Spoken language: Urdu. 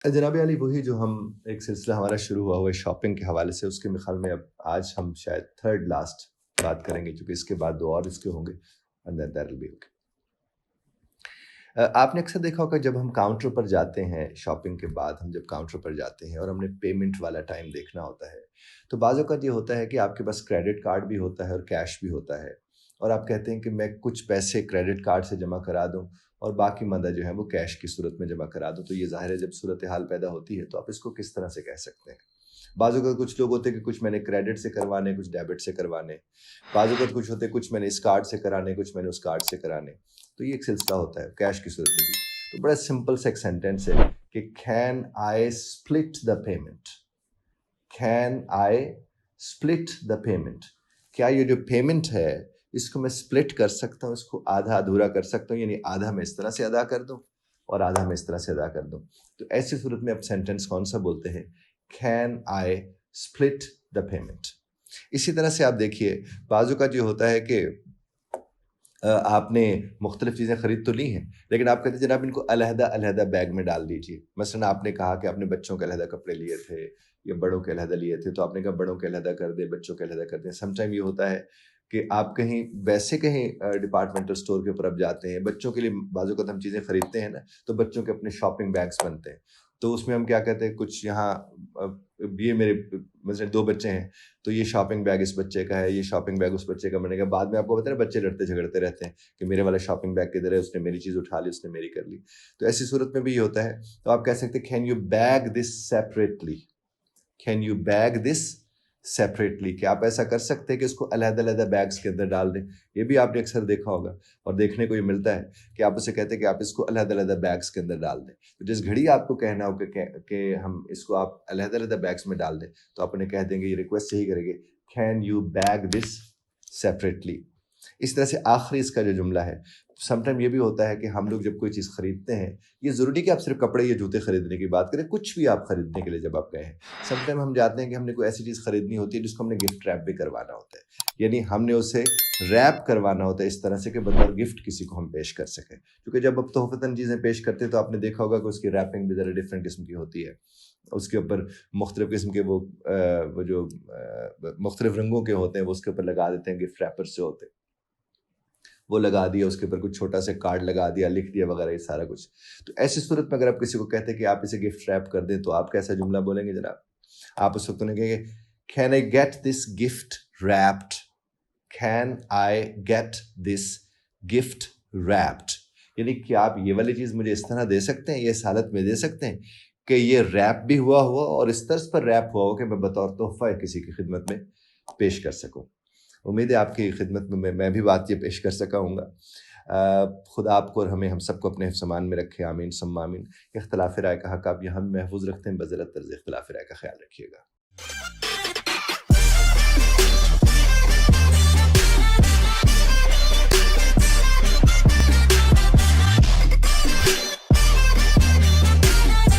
جناب علی وہی جو ہم ایک سلسلہ ہمارا شروع ہوا ہے شاپنگ کے حوالے سے، اس کے خیال میں اب آج ہم شاید تھرڈ لاسٹ بات کریں گے، کیونکہ اس کے بعد دو اور اس کے ہوں گے and then that will be okay. آپ نے اکثر دیکھا ہوگا جب ہم کاؤنٹر پر جاتے ہیں شاپنگ کے بعد، ہم جب کاؤنٹر پر جاتے ہیں اور ہم نے پیمنٹ والا ٹائم دیکھنا ہوتا ہے، تو بعض اوقات یہ ہوتا ہے کہ آپ کے پاس کریڈٹ کارڈ بھی ہوتا ہے اور کیش بھی ہوتا ہے، اور آپ کہتے ہیں کہ میں کچھ پیسے کریڈٹ کارڈ سے جمع کرا دوں اور باقی مدہ جو ہے وہ کیش کی صورت میں جمع کرا دوں. تو یہ ظاہر ہے جب صورتحال پیدا ہوتی ہے تو آپ اس کو کس طرح سے کہہ سکتے ہیں؟ بعض اوقات کچھ لوگ ہوتے ہیں کہ کچھ میں نے کریڈٹ سے کروانے، کچھ ڈیبٹ سے کروانے، بعض اوقات کچھ ہوتے ہیں کچھ میں نے اس کارڈ سے کرانے، کچھ میں نے اس کارڈ سے کرانے. تو یہ ایک سلسلہ ہوتا ہے کیش کی صورت میں بھی. تو بڑا سمپل سا ایک سینٹینس ہے کہ can I split the payment, can I split the payment, کیا یہ جو پیمنٹ ہے اس کو میں اسپلٹ کر سکتا ہوں، اس کو آدھا ادھورا کر سکتا ہوں، یعنی آدھا میں اس طرح سے ادا کر دوں اور آدھا میں اس طرح سے ادا کر دوں. تو ایسی صورت میں اب سینٹینس کون سا بولتے ہیں؟ Can I split the payment. اسی طرح سے آپ دیکھیے بعضوں کا جو ہوتا ہے کہ آپ نے مختلف چیزیں خرید تو لی ہیں، لیکن آپ کہتے ہیں جناب ان کو علیحدہ علیحدہ بیگ میں ڈال دیجیے. مثلاً آپ نے کہا کہ آپ نے بچوں کے علیحدہ کپڑے لیے تھے یا بڑوں کے علیحدہ لیے تھے، تو آپ نے کہا بڑوں کے علیحدہ کر دیں، بچوں کے علیحدہ کر دیں. سم ٹائم یہ ہوتا ہے کہ آپ کہیں ویسے کہیں ڈپارٹمنٹل اسٹور کے اوپر اب جاتے ہیں، بچوں کے لیے بعض اوقات ہم چیزیں خریدتے ہیں نا، تو بچوں کے اپنے شاپنگ بیگس بنتے ہیں. تو اس میں ہم کیا کہتے ہیں، کچھ یہاں یہ میرے مثلا 2 بچے ہیں تو یہ شاپنگ بیگ اس بچے کا ہے، یہ شاپنگ بیگ اس بچے کا بنے گا. بعد میں آپ کو پتہ ہے بچے لڑتے جھگڑتے رہتے ہیں کہ میرے والا شاپنگ بیگ کدھر ہے، اس نے میری چیز اٹھا لی، اس نے میری کر لی. تو ایسی صورت میں بھی یہ ہوتا ہے. تو آپ کہہ سکتے ہیں can you bag this separately, can you bag this separately, کہ آپ ایسا کر سکتے ہیں کہ اس کو علیحدہ علیحدہ بیگس کے اندر ڈال دیں. یہ بھی آپ نے اکثر دیکھا ہوگا اور دیکھنے کو یہ ملتا ہے کہ آپ اسے کہتے ہیں کہ آپ اس کو علیحدہ علیحدہ بیگس کے اندر ڈال دیں. تو جس گھڑی آپ کو کہنا ہو کہ ہم اس کو آپ علیحدہ علیحدہ بیگس میں ڈال دیں، تو آپ انہیں کہہ دیں گے، یہ ریکویسٹ یہی کریں گے، can you bag this separately. اس طرح سے آخری اس کا جو جملہ ہے، سم ٹائم یہ بھی ہوتا ہے کہ ہم لوگ جب کوئی چیز خریدتے ہیں، یہ ضروری کہ آپ صرف کپڑے یا جوتے خریدنے کی بات کریں، کچھ بھی آپ خریدنے کے لیے جب آپ گئے ہیں، سم ٹائم ہم جاتے ہیں کہ ہم نے کوئی ایسی چیز خریدنی ہوتی ہے جس کو ہم نے گفٹ ریپ بھی کروانا ہوتا ہے، یعنی ہم نے اسے ریپ کروانا ہوتا ہے اس طرح سے کہ بطور گفٹ کسی کو ہم پیش کر سکیں. کیونکہ جب آپ تحفتاً چیزیں پیش کرتے ہیں تو آپ نے دیکھا ہوگا کہ اس کی ریپنگ بھی ذرا ڈفرینٹ قسم کی ہوتی ہے، اس کے اوپر مختلف قسم کے وہ جو مختلف رنگوں کے ہوتے ہیں وہ اس کے اوپر لگا دیتے ہیں، گفٹ ریپر سے ہوتے ہیں، وہ لگا دیا، اس کے اوپر کچھ چھوٹا سا کارڈ لگا دیا، لکھ دیا وغیرہ، یہ سارا کچھ. تو ایسی صورت میں اگر آپ کسی کو کہتے ہیں کہ آپ اسے گفٹ ریپ کر دیں تو آپ کیسا جملہ بولیں گے جناب؟ آپ اس وقت انہیں کہیں گے can I get this gift wrapped, can I get this gift wrapped, یعنی کہ آپ یہ والی چیز مجھے اس طرح دے سکتے ہیں، یہ اس حالت میں دے سکتے ہیں کہ یہ ریپ بھی ہوا اور اس طرز پر ریپ ہوا ہو کہ میں بطور تحفہ کسی کی خدمت میں پیش کر سکوں. امید ہے آپ کی خدمت میں بھی بات یہ پیش کر سکا ہوں گا. خدا آپ کو اور ہمیں، ہم سب کو اپنے حفظ امان میں رکھے، آمین ثم آمین. اختلاف رائے کا حق آپ یہاں بھی محفوظ رکھتے ہیں، بذرت طرز اختلاف رائے کا خیال رکھیے گا.